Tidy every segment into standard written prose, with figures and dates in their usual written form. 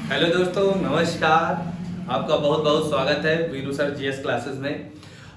Hello दोस्तों, नमस्कार। आपका बहुत बहुत स्वागत है वीरू सर जीएस क्लासेस में।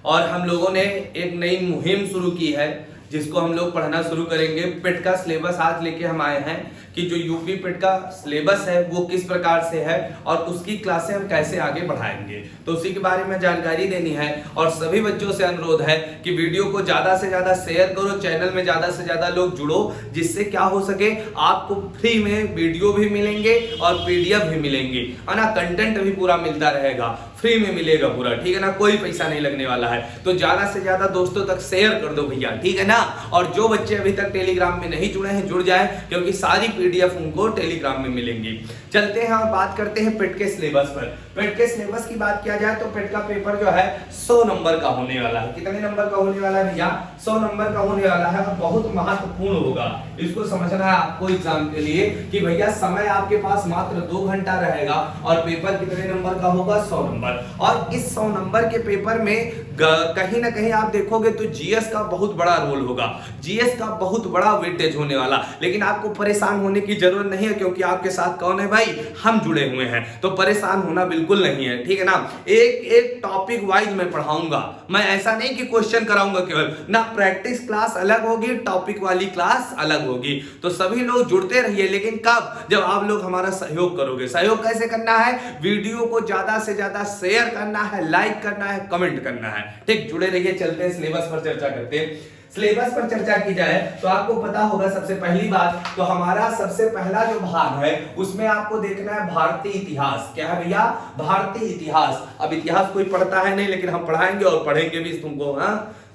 और हम लोगों ने एक नई मुहिम शुरू की है जिसको हम लोग पढ़ना शुरू करेंगे। पिट का सिलेबस आज लेके हम आए हैं कि जो यूपी पिट का सिलेबस है वो किस प्रकार से है और उसकी क्लासें हम कैसे आगे बढ़ाएंगे, तो उसी के बारे में जानकारी देनी है। और सभी बच्चों से अनुरोध है कि वीडियो को ज्यादा से ज्यादा शेयर करो, चैनल में ज्यादा से ज्यादा लोग जुड़ो, जिससे क्या हो सके आपको फ्री में वीडियो भी मिलेंगे और पीडीएफ भी मिलेंगी, है ना। कंटेंट भी पूरा मिलता रहेगा, फ्री में मिलेगा पूरा, ठीक है ना। कोई पैसा नहीं लगने वाला है, तो ज्यादा से ज्यादा दोस्तों तक शेयर कर दो भैया, ठीक है ना। और जो बच्चे अभी तक टेलीग्राम में नहीं जुड़े हैं जुड़ जाएं, क्योंकि सारी पीडीएफ उनको टेलीग्राम में मिलेंगी। चलते हैं और बात करते हैं पिट के सिलेबस पर। पिट के सिलेबस की बात किया जाए तो पिट का पेपर जो है 100 नंबर का होने वाला है। कितने नंबर का होने वाला है भैया? 100 नंबर का होने वाला है और बहुत महत्वपूर्ण होगा। इसको समझना है आपको एग्जाम के लिए कि भैया समय आपके पास मात्र 2 घंटा रहेगा और पेपर कितने नंबर का होगा? 100 नंबर। और इस 100 नंबर के पेपर में कहीं ना कहीं आप देखोगे तो जीएस का बहुत बड़ा रोल होगा, जीएस का बहुत बड़ा वेटेज होने वाला। लेकिन आपको परेशान होने की जरूरत नहीं है, क्योंकि आपके साथ कौन है भाई? हम जुड़े हुए हैं, तो परेशान होना बिल्कुल नहीं है, ठीक है ना। एक एक टॉपिक वाइज मैं पढ़ाऊंगा, मैं ऐसा नहीं कि क्वेश्चन कराऊंगा केवल ना। प्रैक्टिस क्लास अलग होगी, टॉपिक वाली क्लास अलग होगी। तो सभी लोग जुड़ते रहिए, लेकिन कब? जब आप लोग हमारा सहयोग करोगे। सहयोग कैसे करना है? वीडियो को ज्यादा से ज्यादा शेयर करना है, लाइक करना है, कमेंट करना है, ठीक। जुड़े रहिए। चलते हैं सिलेबस पर चर्चा करते हैं। सिलेबस पर चर्चा की जाए तो आपको पता होगा सबसे पहली बात तो हमारा सबसे पहला जो भाग है उसमें आपको देखना है भारतीय इतिहास। क्या है भैया? भारतीय इतिहास। अब इतिहास कोई पढ़ता है नहीं, लेकिन हम पढ़ाएंगे और पढ़ेंगे भी तुमको।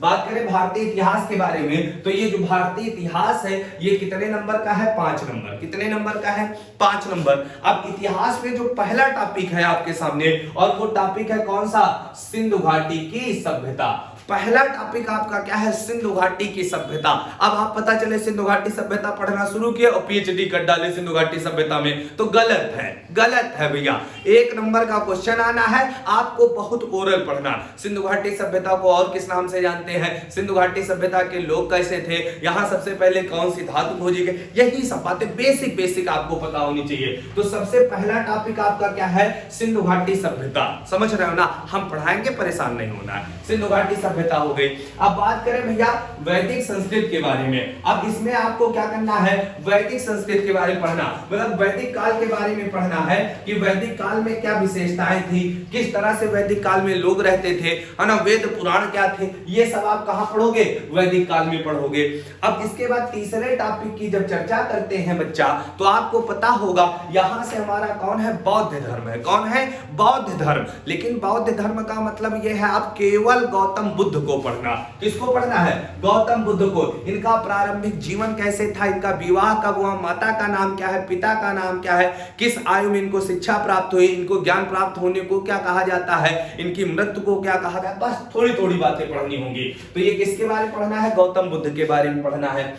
बात करें भारतीय इतिहास के बारे में तो ये जो भारतीय इतिहास है ये कितने नंबर का है? 5 नंबर। कितने नंबर का है? 5 नंबर। अब इतिहास में जो पहला टॉपिक है आपके सामने, और वो टॉपिक है कौन सा? सिंधु घाटी की सभ्यता। पहला टॉपिक आपका क्या है? सिंधु घाटी की सभ्यता। अब आप पता चले सिंधु घाटी सभ्यता पढ़ना शुरू किया और पीएचडी कर डाले सिंधु घाटी सभ्यता में, तो गलत है, गलत है भैया। 1 नंबर का क्वेश्चन आना है, आपको बहुत ओरल पढ़ना। सिंधु घाटी सभ्यता को और किस नाम से जानते हैं? सिंधु घाटी सभ्यता के लोग कैसे थे? यहाँ सबसे पहले कौन सी धातु खोजी गई? यही सब बातें बेसिक बेसिक आपको पता होनी चाहिए। तो सबसे पहला टॉपिक आपका क्या है? सिंधु घाटी सभ्यता। समझ रहे हो ना? हम पढ़ाएंगे, परेशान नहीं होना है। सिंधु घाटी सभ्यता हो गई। अब बात करें भैया वैदिक संस्कृत के बारे में। अब इसमें आपको क्या करना है? वैदिक संस्कृत के बारे में पढ़ना, मतलब वैदिक काल के बारे में पढ़ना है कि वैदिक काल में क्या विशेषताएं थी, किस तरह से वैदिक काल में लोग रहते थे, है ना। वेद पुराण क्या थे, ये सब आप कहां पढ़ोगे? वैदिक काल में पढ़ोगे। अब इसके बाद तीसरे टॉपिक की जब चर्चा करते हैं बच्चा, तो आपको पता होगा यहां से हमारा कौन है? बौद्ध धर्म है। कौन है? बौद्ध धर्म। लेकिन बौद्ध धर्म का मतलब यह है आप केवल गौतम बुद्ध को पढ़ना। किसको पढ़ना है? गौतम बुद्ध को। इनका प्रारंभिक जीवन कैसे था, इनका विवाह कब हुआ, माता का नाम क्या है, पिता का नाम क्या है, किस आयु में इनको शिक्षा प्राप्त हुई, इनको ज्ञान प्राप्त होने को क्या कहा जाता है, इनकी मृत्यु को क्या कहा जाता है, बस थोड़ी थोड़ी बातें पढ़नी होंगी। तो ये किसके बारे में पढ़ना है? गौतम बुद्ध के बारे में पढ़ना है।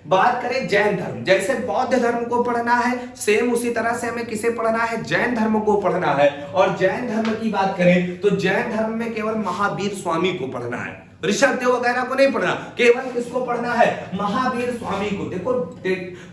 बात करें जैन धर्म, जैसे बौद्ध धर्म को पढ़ना है सेम उसी तरह से हमें किसे पढ़ना है? जैन धर्म को पढ़ना है। और जैन धर्म की बात करें तो जैन धर्म में केवल महावीर स्वामी को पढ़ना है, ऋषभ देव वगैरह को नहीं पढ़ना। केवल किसको पढ़ना है? महावीर स्वामी को। देखो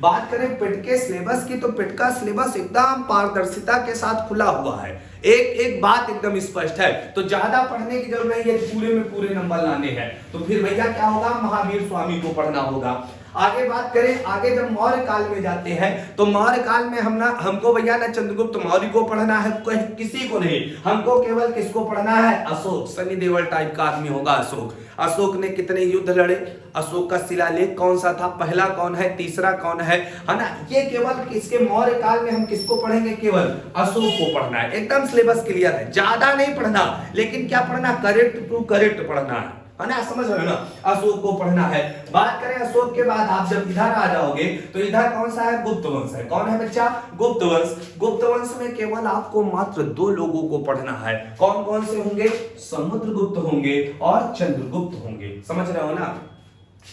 बात करें पिट के सिलेबस की तो पिट का सिलेबस एकदम पारदर्शिता के साथ खुला हुआ है, एक एक बात एकदम स्पष्ट है। तो ज्यादा पढ़ने की जरूरत नहीं है, पूरे में पूरे नंबर लाने हैं। तो फिर भैया क्या होगा? महावीर स्वामी को पढ़ना होगा। आगे बात करें, आगे जब मौर्य काल में जाते हैं तो मौर्य काल में हमको भैया ना चंद्रगुप्त मौर्य को पढ़ना है, किसी को नहीं। हमको केवल किसको पढ़ना है? अशोक। सनी देओल टाइप का आदमी होगा अशोक। अशोक ने कितने युद्ध लड़े, अशोक का शिलालेख कौन सा था, पहला कौन है, तीसरा कौन है ना। ये केवल किसके? मौर्य काल में हम किसको पढ़ेंगे? केवल अशोक को पढ़ना है। एकदम सिलेबस क्लियर है, ज्यादा नहीं पढ़ना, लेकिन क्या पढ़ना? करेक्ट टू करेक्ट पढ़ना है ना। समझ रहे हो ना? अशोक को पढ़ना है। बात करें अशोक के बाद आप जब इधर आ जाओगे तो इधर कौन सा है? गुप्त वंश है। कौन है बच्चा? गुप्त वंश। गुप्त वंश में केवल आपको मात्र 2 लोगों को पढ़ना है। कौन कौन से होंगे? समुद्रगुप्त होंगे और चंद्रगुप्त होंगे। समझ रहे हो ना?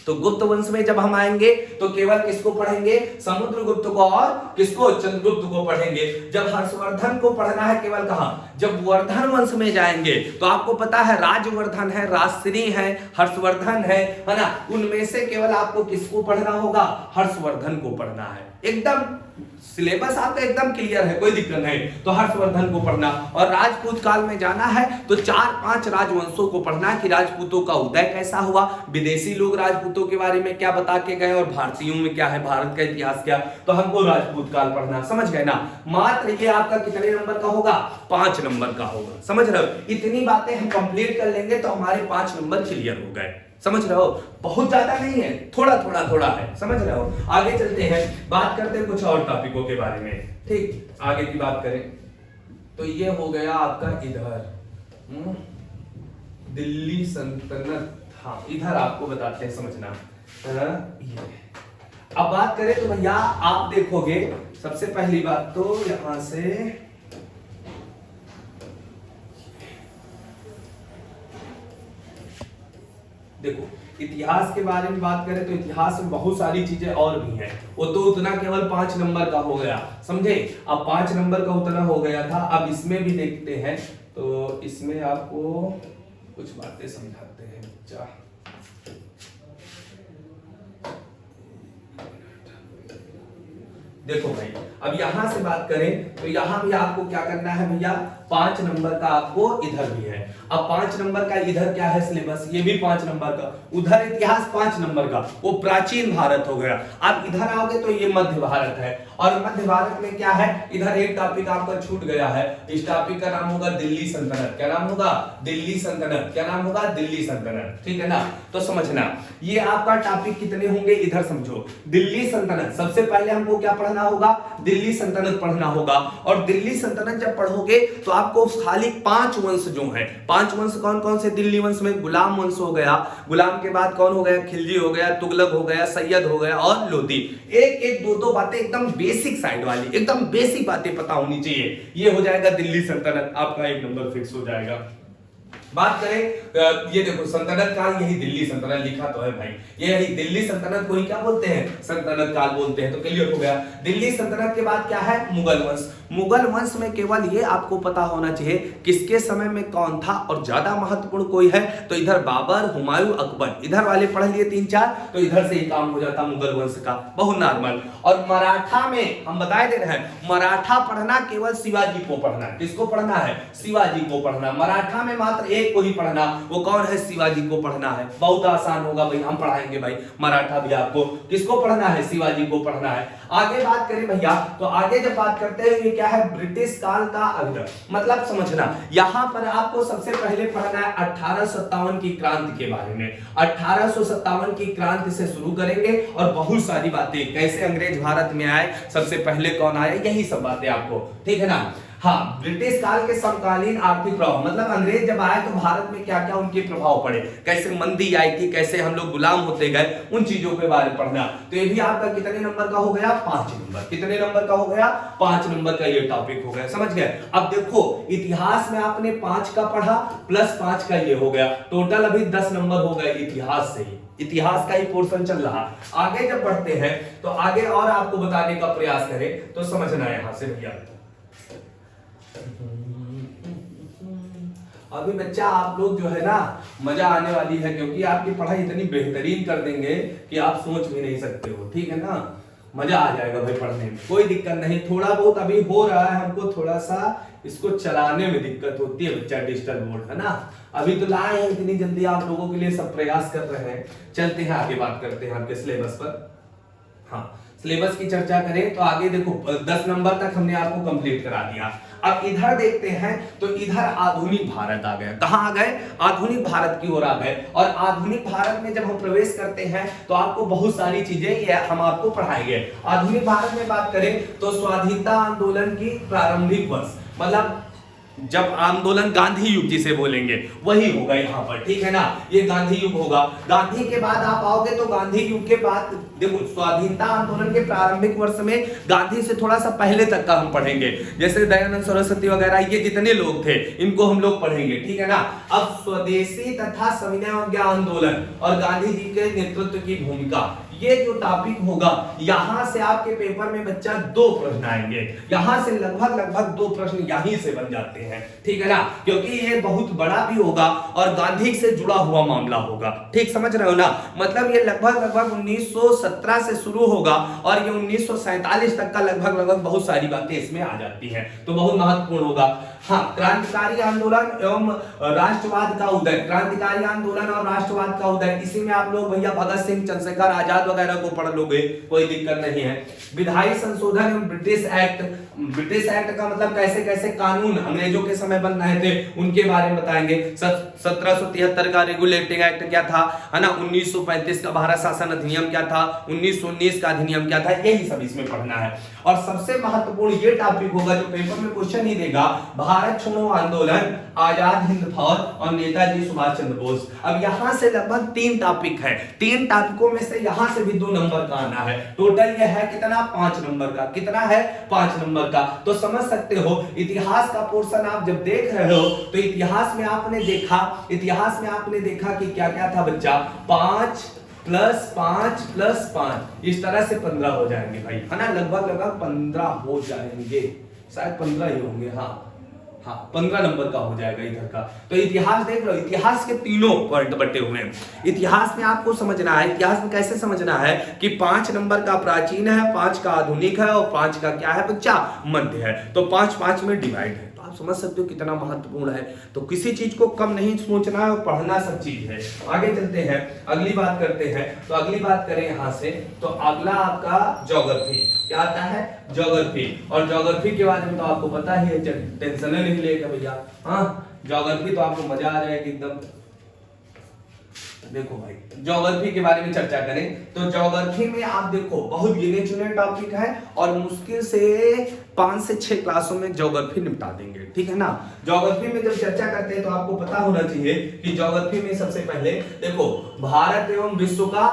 तो गुप्त वंश में जब हम आएंगे तो केवल किसको पढ़ेंगे? समुद्रगुप्त को और किसको? चंद्रगुप्त को पढ़ेंगे। जब हर्षवर्धन को पढ़ना है केवल कहां? जब वर्धन वंश में जाएंगे तो आपको पता है राजवर्धन है, राजश्री है, हर्षवर्धन है ना। उनमें से केवल आपको किसको पढ़ना होगा? हर्षवर्धन को पढ़ना है। एकदम सिलेबस आपका एकदम क्लियर है, कोई दिक्कत नहीं। तो हर्षवर्धन को पढ़ना और राजपूत काल में जाना है तो 4-5 राजवंशों को पढ़ना कि राजपूतों का उदय कैसा हुआ, विदेशी लोग राजपूतों के बारे में क्या बता के गए और भारतीयों में क्या है, भारत का इतिहास क्या, तो हमको राजपूत काल पढ़ना। समझ गए ना। मात्र ये आपका कितने नंबर का होगा, 5 नंबर का होगा। समझ रहे हो, इतनी बातें हम कंप्लीट कर लेंगे तो हमारे 5 नंबर क्लियर हो गए। समझ रहे हो, बहुत ज्यादा नहीं है, थोड़ा थोड़ा है। समझ रहे हो। आगे चलते हैं, बात करते हैं कुछ और टॉपिकों के बारे में। ठीक, आगे की बात करें तो ये हो गया आपका इधर दिल्ली सल्तनत। हाँ, इधर आपको बताते हैं समझना। ये अब बात करें तो भैया आप देखोगे सबसे पहली बात तो यहां से देखो, इतिहास के बारे में बात करें तो इतिहास में बहुत सारी चीजें और भी हैं। वो तो उतना केवल 5 नंबर का हो गया, समझे। अब 5 नंबर का उतना हो गया था। अब इसमें भी देखते हैं तो इसमें आपको कुछ बातें समझाते हैं बच्चा। देखो भाई, अब यहां से बात करें तो यहां भी आपको क्या करना है भैया, 5 नंबर का आपको इधर भी है। अब 5 नंबर का इधर क्या है सिलेबस, ये भी 5 नंबर का। उधर इतिहास 5 नंबर का, वो प्राचीन भारत हो गया। अब इधर आओगे तो ये मध्य भारत है, और मध्य भारत में क्या है, इधर एक टॉपिक आपका छूट गया है। इस टॉपिक का नाम होगा दिल्ली सल्तनत। क्या नाम होगा, दिल्ली सल्तनत। क्या नाम होगा, दिल्ली सल्तनत। ठीक है ना। तो समझना, ये आपका टॉपिक कितने होंगे, इधर समझो। दिल्ली सल्तनत, सबसे पहले हमको क्या पढ़ना होगा, दिल्ली सल्तनत पढ़ना होगा। और दिल्ली सल्तनत जब पढ़ोगे तो आपको खाली 5 वंश जो है, 5 वंश कौन कौन से दिल्ली वंश में, गुलाम वंश हो गया, गुलाम के बाद कौन हो गया, खिलजी हो गया, तुगलक हो गया, सैयद हो गया और लोधी। एक एक दो बातें एकदम बेसिक साइड वाली, एकदम बेसिक बातें पता होनी चाहिए। ये हो जाएगा दिल्ली सल्तनत, आपका 1 नंबर फिक्स हो जाएगा। बात करें ये देखो सल्तनत काल, यही दिल्ली सल्तनत लिखा तो है भाई, यही दिल्ली सल्तनत को ही क्या बोलते हैं, सल्तनत काल बोलते हैं। तो क्लियर हो गया। दिल्ली सल्तनत के बाद क्या है, मुगल वंश। मुगल वंश में केवल ये आपको पता होना चाहिए किसके समय में कौन था, और ज्यादा महत्वपूर्ण कोई है तो इधर बाबर, हुमायूं, अकबर, इधर वाले पढ़ लिए 3-4 तो इधर से ही काम हो जाता मुगल वंश का, बहुत नॉर्मल। और मराठा में हम बताए दे रहे हैं, मराठा पढ़ना केवल शिवाजी को पढ़ना। किसको पढ़ना है, शिवाजी को पढ़ना। मराठा में मात्र एक को ही पढ़ना, वो कौन है, शिवाजी को पढ़ना है। बहुत आसान होगा भाई, हम पढ़ाएंगे भाई मराठा भी आपको। किसको पढ़ना है, शिवाजी को पढ़ना है। आगे बात करें भैया तो आगे जब बात करते हैं ये क्या है, ब्रिटिश काल का अग्र। मतलब समझना, यहां पर आपको सबसे पहले पढ़ना है 1857 की क्रांति के बारे में। 1857 की क्रांति से शुरू करेंगे और बहुत सारी बातें, कैसे अंग्रेज भारत में आए, सबसे पहले कौन आए, यही सब बातें आपको। ठीक है ना। हाँ, ब्रिटिश काल के समकालीन आर्थिक प्रभाव, मतलब अंग्रेज जब आए तो भारत में क्या क्या उनके प्रभाव पड़े, कैसे मंदी आई थी, कैसे हम लोग गुलाम होते गए, उन चीजों के बारे में पढ़ना। तो ये भी आपका कितने नंबर का हो गया, 5 नंबर। कितने नंबर का हो गया, 5 नंबर का ये टॉपिक हो गया। समझ गए। अब देखो इतिहास में आपने 5 का पढ़ा प्लस 5 का ये हो गया, टोटल अभी 10 नंबर हो गए इतिहास से ही। इतिहास का ही पोर्शन चल रहा। आगे जब बढ़ते हैं तो आगे और आपको बताने का प्रयास करें तो समझना है यहां से भैया। अभी बच्चा आप लोग जो है ना, मजा आने वाली है, क्योंकि आपकी पढ़ाई इतनी बेहतरीन कर देंगे कि आप सोच भी नहीं सकते हो। ठीक है ना, मजा आ जाएगा भाई पढ़ने में, कोई दिक्कत नहीं। थोड़ा बहुत अभी हो रहा है, हमको थोड़ा सा इसको चलाने में दिक्कत होती है बच्चा, डिजिटल बोर्ड है ना। अभी तो लाए हैं, इतनी जल्दी आप लोगों के लिए सब प्रयास कर रहे हैं। चलते हैं आगे, बात करते हैं आपके सिलेबस पर। हाँ, सिलेबस की चर्चा करें तो आगे देखो 10 नंबर तक हमने आपको कंप्लीट करा दिया। अब इधर देखते हैं तो इधर आधुनिक भारत आ गया। कहां आ गए, आधुनिक भारत की ओर आ गए। और आधुनिक भारत में जब हम प्रवेश करते हैं तो आपको बहुत सारी चीजें ये हम आपको पढ़ाएंगे। आधुनिक भारत में बात करें तो स्वाधीनता आंदोलन की प्रारंभिक वर्ष, मतलब जब आंदोलन गांधी युग जिसे बोलेंगे वही होगा यहाँ पर। ठीक है ना, ये गांधी युग होगा। गांधी के बाद आप आओगे तो गांधी युग के बाद देखो स्वाधीनता आंदोलन के प्रारंभिक वर्ष में गांधी से थोड़ा सा पहले तक का हम पढ़ेंगे, जैसे दयानंद सरस्वती वगैरह, ये जितने लोग थे इनको हम लोग पढ़ेंगे। ठीक है ना। अब स्वदेशी तथा सविनय अवज्ञा आंदोलन और गांधी जी के नेतृत्व की भूमिका, ये जो टॉपिक होगा यहां से आपके पेपर में बच्चा 2 प्रश्न आएंगे, यहां से लगभग 2 प्रश्न यहीं से बन जाते हैं, ठीक है ना, क्योंकि ये बहुत बड़ा भी होगा और गांधी से जुड़ा हुआ मामला होगा, ठीक समझ रहे हो ना। मतलब ये लगभग 1917 से शुरू होगा और ये 1947 तक का लगभग बहुत सारी बातें इसमें आ जाती हैं, तो बहुत महत्वपूर्ण होगा। हाँ, क्रांतिकारी आंदोलन एवं राष्ट्रवाद का उदय, क्रांतिकारी आंदोलन और राष्ट्रवाद का उदय, इसी में आप लोग भैया भगत सिंह, चंद्रशेखर आजाद वगैरह को पढ़ लोगे, कोई दिक्कत नहीं है। विधायी संशोधन एवं ब्रिटिश एक्ट, ब्रिटिश एक्ट का मतलब कैसे कैसे कानून अंग्रेजों के समय बन रहे थे उनके बारे में बताएंगे। 1773 का रेगुलेटिंग एक्ट क्या था, है ना, 1935 का भारत शासन अधिनियम क्या था, 1919 का अधिनियम क्या था, यही सब इसमें पढ़ना है। और सबसे महत्वपूर्ण ये टॉपिक होगा जो पेपर में क्वेश्चन ही देगा, भारत छोड़ो आंदोलन, आजाद हिंद फौज और नेताजी सुभाष चंद्र बोस। अब यहां से लगभग 3 टॉपिक है, 3 टॉपिकों में से यहां से भी 2 नंबर का आना है। टोटल ये है कितना, 5 नंबर का। कितना है, 5 नंबर का। तो समझ सकते हो इतिहास का पोर्शन आप जब देख रहे हो तो इतिहास में आपने देखा कि क्या क्या था बच्चा, 5 + 5 + 5 इस तरह से 15 हो जाएंगे भाई, है ना, लगभग 15 हो जाएंगे, शायद 15 ही होंगे। हाँ 15 नंबर का हो जाएगा इधर का। तो इतिहास देख लो, इतिहास के तीनों पॉइंट बटे हुए हैं। इतिहास में आपको समझना है, इतिहास में कैसे समझना है कि 5 नंबर का प्राचीन है, 5 का आधुनिक है और 5 का क्या है बच्चा, मध्य है। तो 5 में डिवाइड है। समझ सकते हो कितना महत्वपूर्ण है। तो किसी चीज को कम नहीं सोचना है, पढ़ना सब चीज है। आगे चलते हैं, अगली बात करते हैं। तो अगली बात करें यहां से, तो अगला आपका ज्योग्राफी क्या आता है, ज्योग्राफी। और ज्योग्राफी के बारे में तो आपको पता ही है, टेंशन नहीं लेगा भैया। हाँ, ज्योग्राफी तो आपको मजा आ जाएगी एकदम। देखो भाई, ज्योग्राफी के बारे में चर्चा करें तो ज्योग्राफी में आप देखो बहुत गिने चुने टॉपिक है और मुश्किल से 5 से 6 क्लासों में ज्योग्राफी निपटा देंगे, ठीक है ना। ज्योग्राफी में जब चर्चा करते हैं तो आपको पता होना चाहिए कि ज्योग्राफी में सबसे पहले देखो भारत एवं विश्व का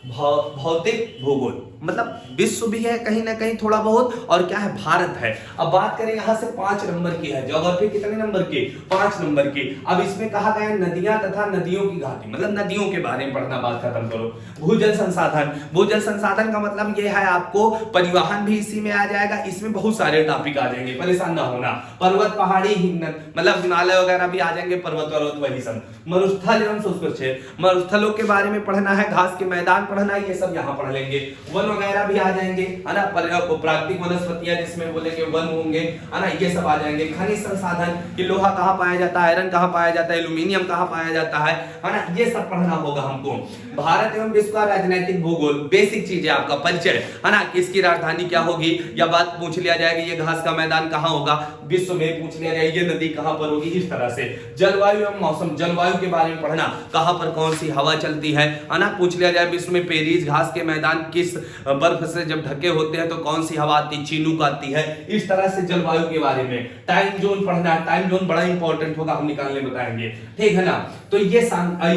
भौतिक भूगोल, मतलब विश्व भी है कहीं ना कहीं थोड़ा बहुत, और क्या है, भारत है। अब बात करें यहां से 5 नंबर की है ज्योग्राफी, कितने नंबर की, 5 नंबर की। अब इसमें कहा गया नदियां तथा नदियों की घाटी, मतलब नदियों के बारे में पढ़ना, बात खत्म करो। भूजल संसाधन, भूजल संसाधन का मतलब ये है आपको परिवहन भी इसी में आ जाएगा, इसमें बहुत सारे टॉपिक आ जाएंगे, परेशान ना होना। पर्वत पहाड़ी हिमनद, मतलब हिमालय वगैरह भी आ जाएंगे, पर्वत वही सब। मरुस्थल एवं शुष्क क्षेत्र, मरुस्थलों के बारे में पढ़ना है, घास के मैदान पढ़ना है, ये सब यहाँ पढ़ लेंगे। वन वगैरह भी आ जाएंगे, है ना, प्राकृतिक वनस्पतियां जिसमें बोलेंगे वन होंगे, है ना, ये सब आ जाएंगे। खनिज संसाधन कि लोहा कहाँ पाया जाता है, आयरन कहाँ पाया जाता है, एल्यूमिनियम कहाँ पाया जाता है ना, ये सब पढ़ना होगा हमको। भारत एवं विश्व का राजनीतिक भूगोल, बेसिक चीज है आपका परिचय, है ना, किसकी राजधानी क्या होगी, या बात पूछ लिया जाएगी ये घास का मैदान कहाँ होगा, विश्व में पूछ लिया जाएगी ये नदी कहाँ पर होगी, इस तरह से। जलवायु एवं मौसम, जलवायु के बारे में पढ़ना, कहाँ पर कौन सी हवा चलती है ना, पूछ लिया जाए विश्व में पेरिस घास के मैदान किस बर्फ से जब ढके होते हैं तो कौन सी हवा आती, चीनूक आती है, इस तरह से जलवायु के बारे में। टाइम जोन पढ़ना, टाइम जोन बड़ा इंपॉर्टेंट होगा, हम निकालने बताएंगे, ठीक है ना। तो ये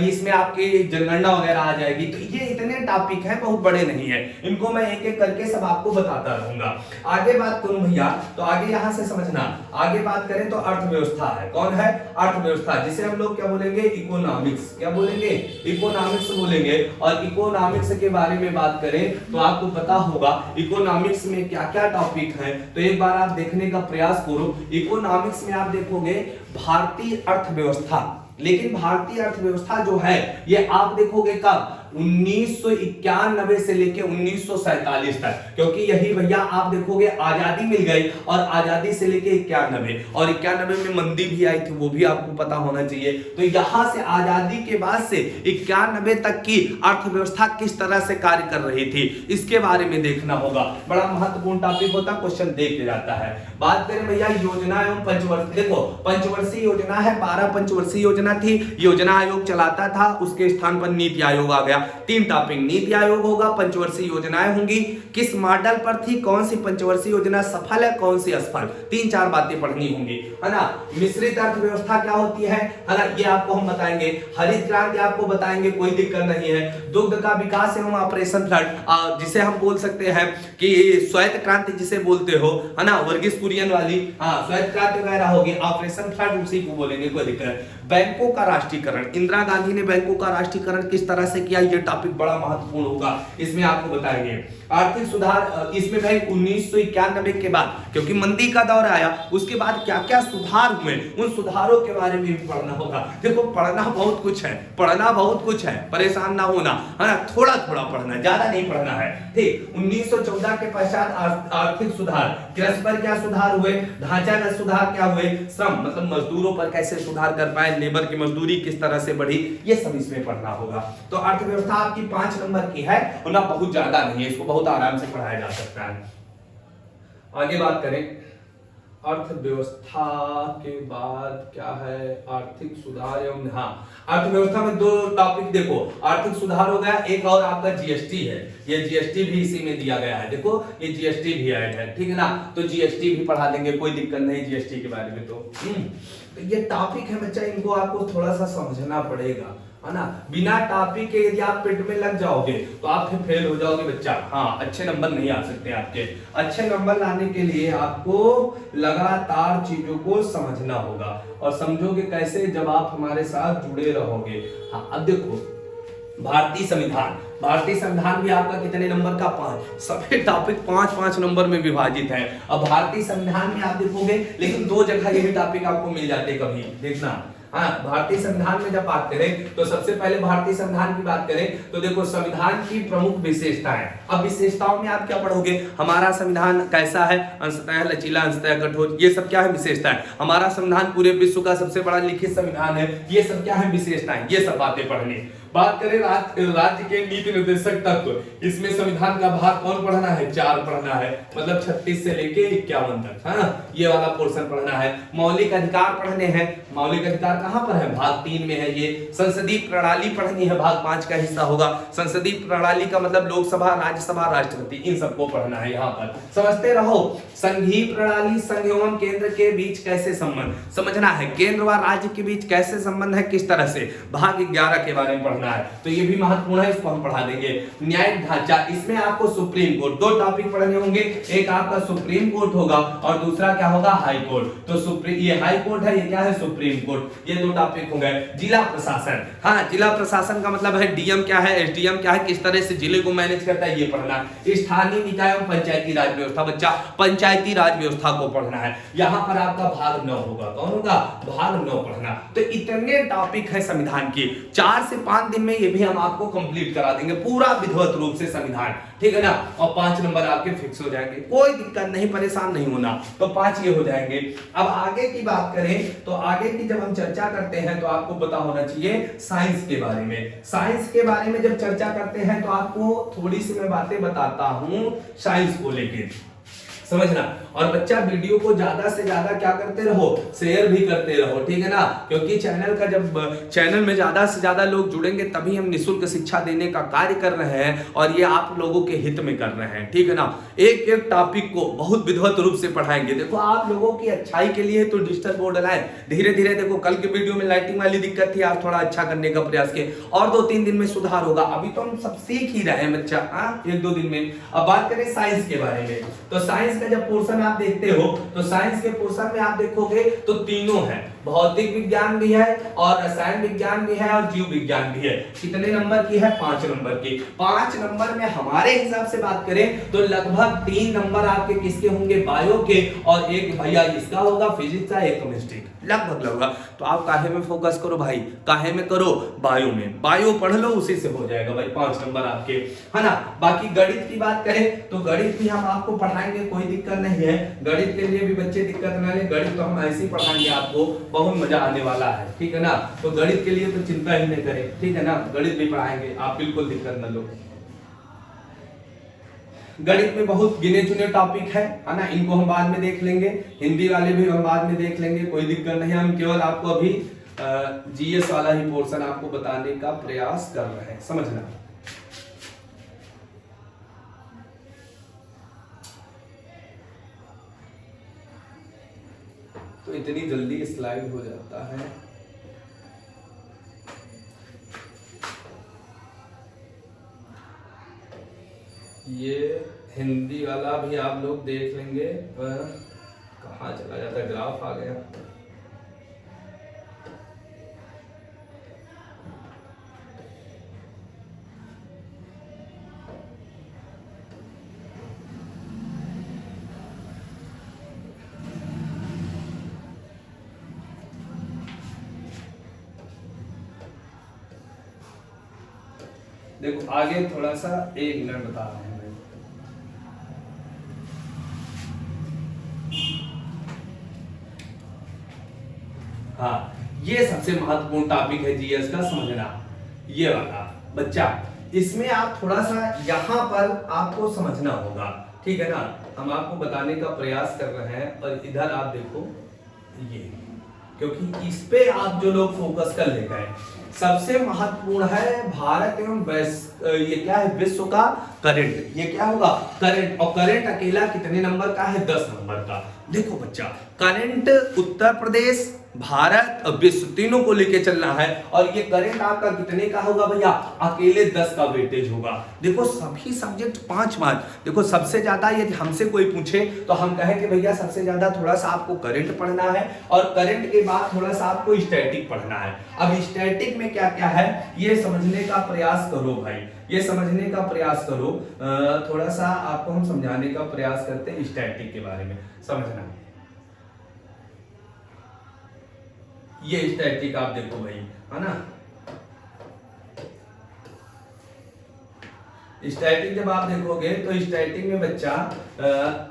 इसमें आपके जनगणना वगैरह आ जाएगी। तो ये इतने टॉपिक हैं, बहुत बड़े नहीं है, इनको मैं एक एक करके सब आपको बताता रहूंगा। आगे बात करूं भैया, तो आगे यहां से समझना। आगे बात करें तो अर्थव्यवस्था है, कौन है, अर्थव्यवस्था, जिसे हम लोग क्या बोलेंगे, इकोनॉमिक्स, क्या बोलेंगे, इकोनॉमिक्स बोलेंगे। और इकोनॉमिक्स के बारे में बात करें तो आपको पता होगा इकोनॉमिक्स में क्या क्या टॉपिक है, तो एक बार आप देखने का प्रयास करो। इकोनॉमिक्स में आप देखोगे भारतीय अर्थव्यवस्था, लेकिन भारतीय अर्थव्यवस्था जो है ये आप देखोगे कब, 1991 से लेके 1947 तक, क्योंकि यही भैया आप देखोगे आजादी मिल गई और आजादी से लेके 91 और 91 में मंदी भी आई थी, वो भी आपको पता होना चाहिए। तो यहां से आजादी के बाद से 91 तक की अर्थव्यवस्था किस तरह से कार्य कर रही थी, इसके बारे में देखना होगा। बड़ा महत्वपूर्ण टॉपिक होता, क्वेश्चन देख के जाता है। बात करें भैया योजना एवं पंचवर्षीय, देखो पंचवर्षीय योजना है, 12 पंचवर्षीय योजना थी, योजना आयोग चलाता था, उसके स्थान पर नीति आयोग आ गया। 3 टॉपिक, नीति आयोग होगा, पंचवर्षीय योजनाएं होंगी, किस मॉडल पर थी, कौन सी पंचवर्षीय योजना सफल है, कौन सी असफल, 3-4 बातें पढ़नी होंगी, है ना। मिश्रित अर्थव्यवस्था क्या होती है ना, ये आपको हम बताएंगे। हरित क्रांति आपको बताएंगे, कोई दिक्कत नहीं है। दुग्ध का विकास एवं ऑपरेशन फ्लड, जिसे हम बोल सकते हैं कि श्वेत क्रांति जिसे बोलते हो, है ना, वर्गीस कुरियन वाली, हाँ श्वेत क्रांति वगैरह होगी। ऑपरेशन फ्लड उसी को बोलेंगे, कोई दिक्कत। बैंकों का राष्ट्रीयकरण, इंदिरा गांधी ने बैंकों का राष्ट्रीयकरण किस तरह से किया, ये टॉपिक बड़ा महत्वपूर्ण होगा, इसमें आपको बताएंगे आर्थिक सुधार। इसमें भाई 1991 के बाद, क्योंकि मंदी का दौर आया, उसके बाद क्या क्या सुधार हुए, उन सुधारों के बारे में भी पढ़ना होगा। देखो पढ़ना बहुत कुछ है, पढ़ना बहुत कुछ है, परेशान ना होना, है ना, थोड़ा थोड़ा पढ़ना, ज्यादा नहीं पढ़ना है, ठीक। 1914 के पश्चात आर्थिक सुधार, कृषि पर क्या सुधार हुए, ढांचागत सुधार क्या हुए, श्रम मतलब मजदूरों पर कैसे सुधार कर पाए, लेबर की मजदूरी किस तरह से बढ़ी, ये सब इसमें पढ़ना होगा। तो अर्थव्यवस्था आपकी 5 नंबर की है, ना बहुत ज्यादा नहीं है, इसको बहुत आराम से पढ़ाया जा सकता है। आगे बात करें अर्थव्यवस्था के बाद क्या है, आर्थिक सुधार एवं, हाँ अर्थव्यवस्था में 2 टॉपिक देखो, आर्थिक सुधार हो गया, एक और आपका जीएसटी है, ये जीएसटी भी इसी में दिया गया है, देखो ये जीएसटी भी ऐड है, ठीक है ना, तो जीएसटी भी पढ़ा देंगे, कोई दिक्कत नहीं जीएसटी के बारे में। तो ये टॉपिक है बच्चा, इनको आपको थोड़ा सा समझना पड़ेगा, है ना, बिना टॉपिक के यदि आप पेट में लग जाओगे तो आप फिर फेल हो जाओगे बच्चा, हाँ अच्छे नंबर नहीं आ सकते आपके। अच्छे नंबर लाने के लिए आपको लगातार चीजों को समझना होगा, और समझोगे कैसे, जब आप हमारे साथ जुड़े रहोगे। हाँ अब देखो भारतीय संविधान, भारतीय संविधान भी आपका कितने नंबर का, 5, सभी टॉपिक 5-5 नंबर में विभाजित है। अब भारतीय संविधान में आप देखोगे, लेकिन 2 जगह यही टॉपिक आपको मिल जाते कभी, देखना। हाँ भारतीय संविधान में जब बात करें तो सबसे पहले भारतीय संविधान की बात करें तो देखो संविधान की प्रमुख विशेषताएं। अब विशेषताओं में आप क्या पढ़ोगे, हमारा संविधान कैसा है, अंशतः लचीला अंशतः कठोर, ये सब क्या है विशेषताएं। हमारा संविधान पूरे विश्व का सबसे बड़ा लिखित संविधान है, ये सब क्या है विशेषताएं, ये सब बातें पढ़नी। बात करें राज्य के नीति निर्देशक तत्व, इसमें संविधान का भाग कौन पढ़ना है, 4 पढ़ना है, मतलब 36 से लेके 51 तक, है ना, ये वाला पोर्शन पढ़ना है। मौलिक अधिकार पढ़ने हैं, मौलिक अधिकार कहां पर है, भाग 3 में है ये। संसदीय प्रणाली पढ़नी है, भाग 5 का हिस्सा होगा। संसदीय प्रणाली का मतलब लोकसभा, राज्यसभा, राष्ट्रपति, इन सबको पढ़ना है यहाँ पर, समझते रहो। संघीय प्रणाली, संघ एवं केंद्र के बीच कैसे संबंध समझना है, केंद्र व राज्य के बीच कैसे संबंध है, किस तरह से, भाग 11 के बारे में पढ़ना है, तो ये भी महत्वपूर्ण है, इसको हम पढ़ा देंगे। न्यायिक ढांचा, इसमें आपको सुप्रीम कोर्ट, 2 टॉपिक पढ़ने होंगे, एक आपका सुप्रीम कोर्ट होगा और दूसरा क्या होगा, हाई कोर्ट। तो सुप्रीम, ये हाई कोर्ट है, ये क्या है सुप्रीम कोर्ट, ये 2 टॉपिक हो गए। जिला प्रशासन, हाँ जिला प्रशासन का मतलब है डीएम क्या है, एसडीएम क्या है, किस तरह से जिले को मैनेज करता है, ये पढ़ना है। स्थानीय निकाय एवं पंचायती राज व्यवस्था, बच्चा पंचायती राज व्यवस्था को पढ़ना है। यहाँ पर आपका भाग 9 होगा, कौन होगा, भाग 9 पढ़ना। तो इतने टॉपिक है संविधान की, 4 से 5 दिन में ये भी हम आपको कंप्लीट करा देंगे पूरा विधिवत रूप से संविधान, ठीक है ना, और 5 नंबर आपके फिक्स हो जाएंगे, कोई दिक्कत नहीं, परेशान नहीं होना, तो 5 ये हो जाएंगे। अब आगे की बात करें तो आगे की जब हम चर्चा करते हैं तो आपको पता होना चाहिए साइंस के बारे में। साइंस के बारे में जब चर्चा करते हैं तो आपको थोड़ी सी मैं बातें बताता हूं साइंस को लेके, समझना। और बच्चा वीडियो को ज्यादा से ज्यादा क्या करते रहो, शेयर भी करते रहो, ठीक है ना, क्योंकि चैनल का जब चैनल में ज्यादा से ज्यादा लोग जुड़ेंगे तभी हम निःशुल्क शिक्षा देने का कार्य कर रहे हैं, और ये आप लोगों के हित में कर रहे हैं, ठीक है ना। एक एक टॉपिक को बहुत विधिवत रूप से पढ़ाएंगे। देखो आप लोगों की अच्छाई के लिए तो डिजिटल बोर्ड लाए, धीरे धीरे देखो कल के वीडियो में लाइटिंग वाली दिक्कत थी, आज थोड़ा अच्छा करने का प्रयास किए, और 2-3 दिन में सुधार होगा। अभी तो हम सब सीख ही रहे हैं बच्चा, 1-2 दिन में। अब बात करें साइंस के बारे में, तो साइंस का जब पोर्शन आप देखते हो तो साइंस के पोर्शन में आप देखोगे तो तीनों है, भौतिक विज्ञान भी है और रसायन विज्ञान भी है और जीव विज्ञान भी है। कितने नंबर की है, 5 नंबर की। 5 नंबर में हमारे हिसाब से बात करें तो लगभग 3 नंबर आपके किसके होंगे, बायो के, और एक भैया इसका होगा फिजिक्स का, एक केमिस्ट्री, लगभग। तो आप काहे में फोकस करो भाई, काहे में करो, बायो में, बायो पढ़ लो, उसी से हो जाएगा भाई 5 नंबर आपके, है ना। बाकी गणित की बात करें तो गणित भी हम आपको पढ़ाएंगे, कोई दिक्कत नहीं है। गणित के लिए भी बच्चे दिक्कत ना ले, गणित तो हम ऐसे ही पढ़ाएंगे आपको, बहुत मजा आने वाला है, ठीक है ना। तो गणित के लिए तो चिंता ही नहीं करें, ठीक है ना, गणित भी पढ़ाएंगे, आप बिल्कुल दिक्कत न लो। गणित में बहुत गिने चुने टॉपिक है ना, इनको हम बाद में देख लेंगे, हिंदी वाले भी हम बाद में देख लेंगे, कोई दिक्कत नहीं। हम केवल आपको अभी जीएस वाला ही पोर्शन आपको बताने का प्रयास कर रहे हैं, समझना। तो इतनी जल्दी स्लाइड हो जाता है, ये हिंदी वाला भी आप लोग देख लेंगे। कहाँ चला जाता है, ग्राफ आ गया। देखो आगे थोड़ा सा 1 मिनट बता रहे हैं। हाँ, ये सबसे महत्वपूर्ण टॉपिक है जीएस का समझना, ये वाला बच्चा। इसमें आप थोड़ा सा यहाँ पर आपको समझना होगा, ठीक है ना। हम आपको बताने का प्रयास कर रहे हैं और इधर आप देखो ये, क्योंकि इस पे आप जो लोग फोकस कर ले गए, सबसे महत्वपूर्ण है भारत एवं ये क्या है, विश्व का करंट। ये क्या होगा, करंट। और करंट अकेला कितने नंबर का है, 10 नंबर का। देखो बच्चा, करंट उत्तर प्रदेश, भारत और विश्व तीनों को लेके चलना है। और ये करंट आपका कितने का होगा भैया, अकेले 10 का वेटेज होगा। देखो सभी सब्जेक्ट 5 मार्क। देखो सबसे ज्यादा यदि हमसे कोई पूछे तो हम कहें कि भैया सबसे ज्यादा थोड़ा सा आपको करंट पढ़ना है और करंट के बाद थोड़ा सा आपको स्टैटिक पढ़ना है। अब स्टैटिक में क्या क्या है ये समझने का प्रयास करो भाई, ये समझने का प्रयास करो। थोड़ा सा आपको हम समझाने का प्रयास करते हैं स्टैटिक के बारे में, समझना। ये स्टैटिक आप देखो भाई, है ना। स्टैटिक जब आप देखोगे तो स्टैटिक में बच्चा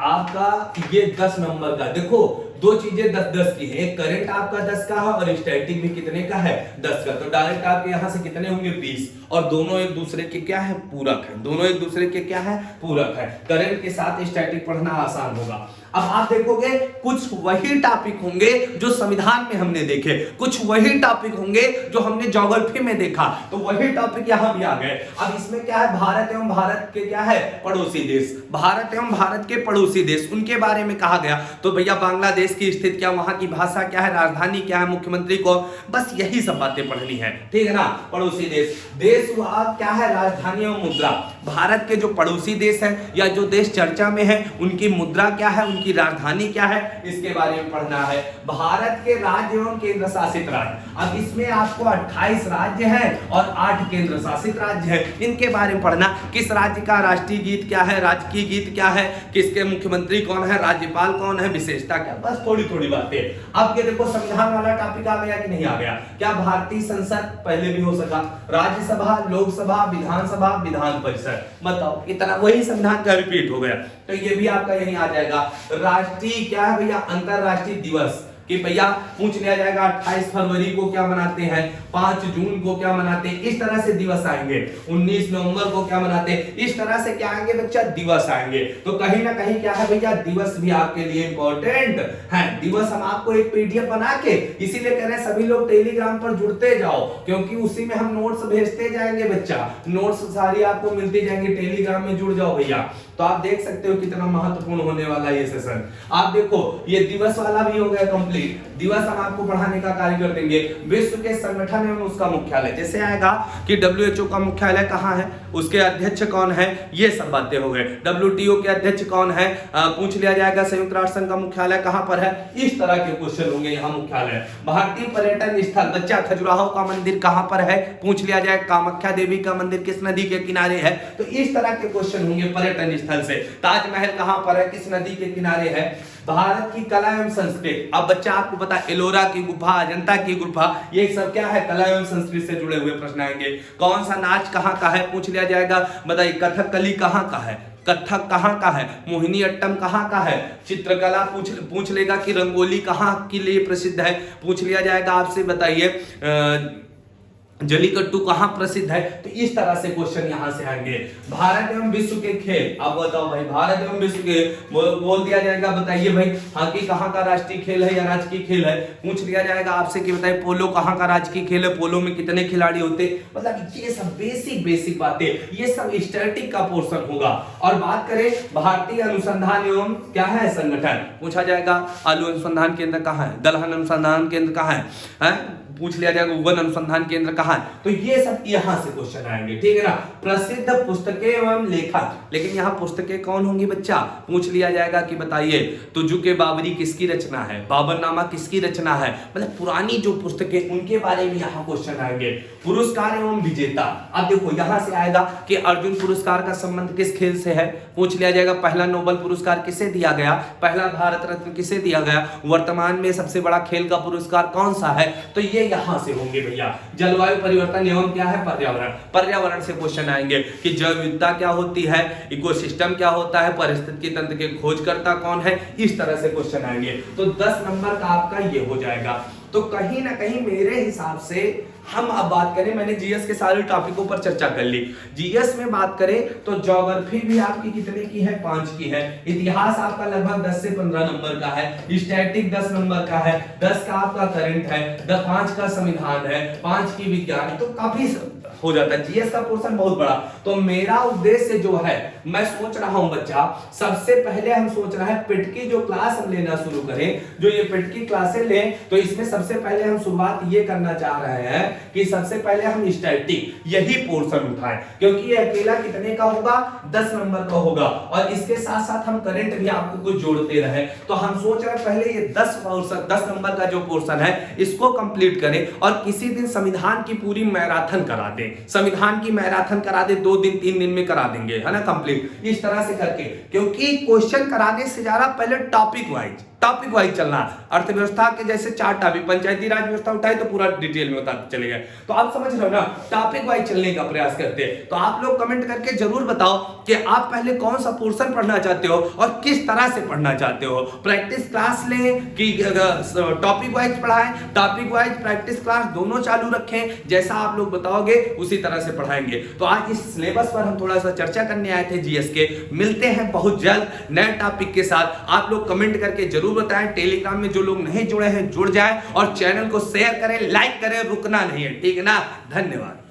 आपका ये 10 नंबर का, देखो दो चीजें 10-10 की है, एक करंट आपका 10 का है और स्टैटिक भी कितने का है, 10 का। तो डायरेक्ट आपके यहां से कितने होंगे, 20। और दोनों एक दूसरे के क्या है, पूरक है। दोनों एक दूसरे के क्या है, पूरक है। करंट के साथ स्टैटिक पढ़ना आसान होगा। अब आप देखोगे कुछ वही टॉपिक होंगे जो संविधान में हमने देखे, कुछ वही टॉपिक होंगे जो हमने ज्योग्राफी में देखा, तो वही टॉपिक यहां भी आ गए। अब इसमें क्या है, भारत एवं भारत के क्या है, पड़ोसी देश। भारत एवं भारत के पड़ोसी देश, उनके बारे में कहा गया। तो भैया बांग्लादेश की स्थिति क्या, वहां की भाषा क्या है, राजधानी क्या है, मुख्यमंत्री को, बस यही सब बातें पढ़नी है, ठीक है ना। पड़ोसी देश, देश हुआ क्या है, राजधानी और मुद्रा। भारत के जो पड़ोसी देश है या जो देश चर्चा में है, उनकी मुद्रा क्या है, उनकी राजधानी क्या है, इसके बारे में पढ़ना है। भारत के राज्य एवं केंद्र शासित राज्य, अब इसमें आपको 28 राज्य हैं और 8 केंद्र शासित राज्य हैं, इनके बारे में पढ़ना। किस राज्य का राष्ट्रीय गीत क्या है, राजकीय गीत क्या है, किसके मुख्यमंत्री कौन है, राज्यपाल कौन है, विशेषता क्या, बस थोड़ी थोड़ी बातें। अब ये देखो संविधान वाला टॉपिक आ गया कि नहीं आ गया। क्या भारतीय संसद पहले भी हो सका, राज्यसभा, लोकसभा, विधानसभा, विधान परिषद, बताओ इतना, वही संविधान का रिपीट हो गया। तो ये भी आपका यही आ जाएगा। राष्ट्रीय क्या है भैया, अंतरराष्ट्रीय दिवस, कि भैया पूछ लिया जाएगा 28 फरवरी को क्या मनाते हैं, 5 जून को क्या मनाते हैं, इस तरह से दिवस आएंगे। 19 नवंबर को क्या मनाते हैं, इस तरह से क्या आएंगे बच्चा, दिवस आएंगे। तो कहीं ना कहीं क्या है भैया, दिवस भी आपके लिए इंपॉर्टेंट है। दिवस हम आपको एक पीडीएफ बना के, इसीलिए कह रहे हैं सभी लोग टेलीग्राम पर जुड़ते जाओ, क्योंकि उसी में हम नोट्स भेजते जाएंगे बच्चा, नोट्स सारी आपको मिलती जाएंगे। टेलीग्राम में जुड़ जाओ भैया, तो आप देख सकते हो कितना महत्वपूर्ण होने वाला ये सेशन। आप देखो ये दिवस वाला भी हो गया कंप्लीट। दिवस हम आपको पढ़ाने का कार्य कर देंगे। विश्व के संगठन एवं उसका मुख्यालय, जैसे आएगा कि WHO का मुख्यालय कहाँ है, उसके अध्यक्ष कौन है, ये सब बातें हो गए। WTO के अध्यक्ष कौन है, पूछ लिया जाएगा। संयुक्त राष्ट्र संघ का मुख्यालय कहाँ पर है, इस तरह के क्वेश्चन होंगे यहाँ मुख्यालय। भारतीय पर्यटन स्थल, बच्चा खजुराहो का मंदिर कहाँ पर है, पूछ लिया जाए। कामाख्या देवी का मंदिर किस नदी के किनारे है, तो इस तरह के क्वेश्चन होंगे पर्यटन स्थल से। ताजमहल कहां पर है, किस नदी के किनारे है। भारत की कला एवं संस्कृति, अब बच्चा आपको पता है एलोरा की गुफा, अजंता की गुफा, ये सब क्या है, कला एवं संस्कृति से जुड़े हुए प्रश्न आएंगे। कौन सा नाच कहां का है, पूछ लिया जाएगा। बताइए कथकली कहां का है, कथक कहां का है, मोहिनी अट्टम कहां का है। चित्रकला पूछ लेगा कि रंगोली कहां के लिए प्रसिद्ध है, पूछ लिया जाएगा आपसे। बताइए जलीकट्टू कहां प्रसिद्ध है। तो इस तरह से क्वेश्चन यहां से आएंगे। भारत एवं विश्व के खेल, अब बताओ भाई, भारत एवं विश्व के बोल दिया जाएगा। बताइए भाई हॉकी कहां का राष्ट्रीय खेल है या राजकीय खेल है, पूछ लिया जाएगा आपसे कि बताइए पोलो कहां का राजकीय खेल है, पोलो में कितने खिलाड़ी होते। मतलब ये सब बेसिक बातें, ये सब स्टैटिक का पोर्शन होगा। और बात करें भारतीय अनुसंधान एवं क्या है संगठन, पूछा जाएगा आलू अनुसंधान केंद्र कहां है, दलहन अनुसंधान केंद्र कहां है, पूछ लिया जाएगा उगन अनुसंधान केंद्र कहां है। तो ये सब यहां से क्वेश्चन आएंगे, ठीक है ना। प्रसिद्ध पुस्तकें एवं लेखक, लेकिन यहां पुस्तकें कौन होंगी बच्चा, पूछ लिया जाएगा कि बताइए तुजुके बाबरी किसकी रचना है, बाबरनामा किसकी रचना है। मतलब पुरानी जो पुस्तकें, उनके बारे में यहां क्वेश्चन आएंगे। पुरस्कार एवं विजेता, अब देखो यहां से आएगा कि अर्जुन पुरस्कार का संबंध किस खेल से है, पूछ लिया जाएगा। पहला नोबेल पुरस्कार किसे दिया गया, पहला भारत रत्न किसे दिया गया, वर्तमान में सबसे बड़ा खेल का पुरस्कार कौन सा है। तो ये ये यहां से होंगे भैया। जलवायु परिवर्तन एवं क्या है, पर्यावरण। पर्यावरण से क्वेश्चन आएंगे कि जैव विविधता क्या होती है, इकोसिस्टम क्या होता है, पारिस्थितिकी तंत्र के खोजकर्ता कौन है, इस तरह से क्वेश्चन आएंगे। तो 10 नंबर का आपका ये हो जाएगा। तो कहीं ना कहीं मेरे हिसाब से हम अब बात करें, मैंने जीएस के सारे टॉपिकों पर चर्चा कर ली। जीएस में बात करें तो ज्योग्राफी भी आपकी कितने की है, 5 की है। इतिहास आपका लगभग 10 से 15 नंबर का है। स्टैटिक 10 नंबर का है। 10 का आपका करंट है। 5 का संविधान है। 5 की विज्ञान, तो काफी हो जाता है। जीएस का पोर्शन बहुत बड़ा। तो मेरा उद्देश्य जो है, मैं सोच रहा हूं बच्चा, सबसे पहले हम सोच रहे हैं पिट की जो क्लास हम लेना शुरू करें, जो ये पिट की क्लासें लें, तो इसमें सबसे पहले हम शुरुआत ये करना चाह रहे हैं कि सबसे पहले हम स्टैटिक यही पोर्शन उठाएं, क्योंकि ये अकेला कितने का होगा, 10 नंबर का होगा। और इसके साथ साथ हम करंट भी आपको कुछ जोड़ते रहे। तो हम सोच रहे हैं पहले ये 10 नंबर का जो पोर्शन है इसको कंप्लीट करें, और किसी दिन संविधान की पूरी मैराथन करा दें। संविधान की मैराथन करा दे, 2 दिन 3 दिन में करा देंगे, है ना, कंप्लीट। इस तरह से करके, क्योंकि क्वेश्चन कराने से ज्यादा पहले टॉपिक वाइज चलना। अर्थव्यवस्था के जैसे 4 टॉपिक, पंचायती राज व्यवस्था उठाए तो पूरा डिटेल में बताते चले गए। तो आप समझ रहे हो ना, टॉपिक वाइज चलने का प्रयास करते हैं। तो आप लोग कमेंट करके जरूर बताओ कि आप पहले कौन सा पोर्शन पढ़ना चाहते हो और किस तरह से पढ़ना चाहते हो। प्रैक्टिस क्लास लें कि टॉपिक वाइज पढ़ाएं, टॉपिक वाइज प्रैक्टिस क्लास दोनों चालू रखें, जैसा आप लोग बताओगे उसी तरह से पढ़ाएंगे। तो आज इस सिलेबस पर हम थोड़ा सा चर्चा करने आए थे जीएस के। मिलते हैं बहुत जल्द नए टॉपिक के साथ। आप लोग कमेंट करके जरूर बताएं। टेलीग्राम में जो लोग नहीं जुड़े हैं जुड़ जाएं, और चैनल को शेयर करें, लाइक करें, रुकना नहीं है, ठीक है ना। धन्यवाद।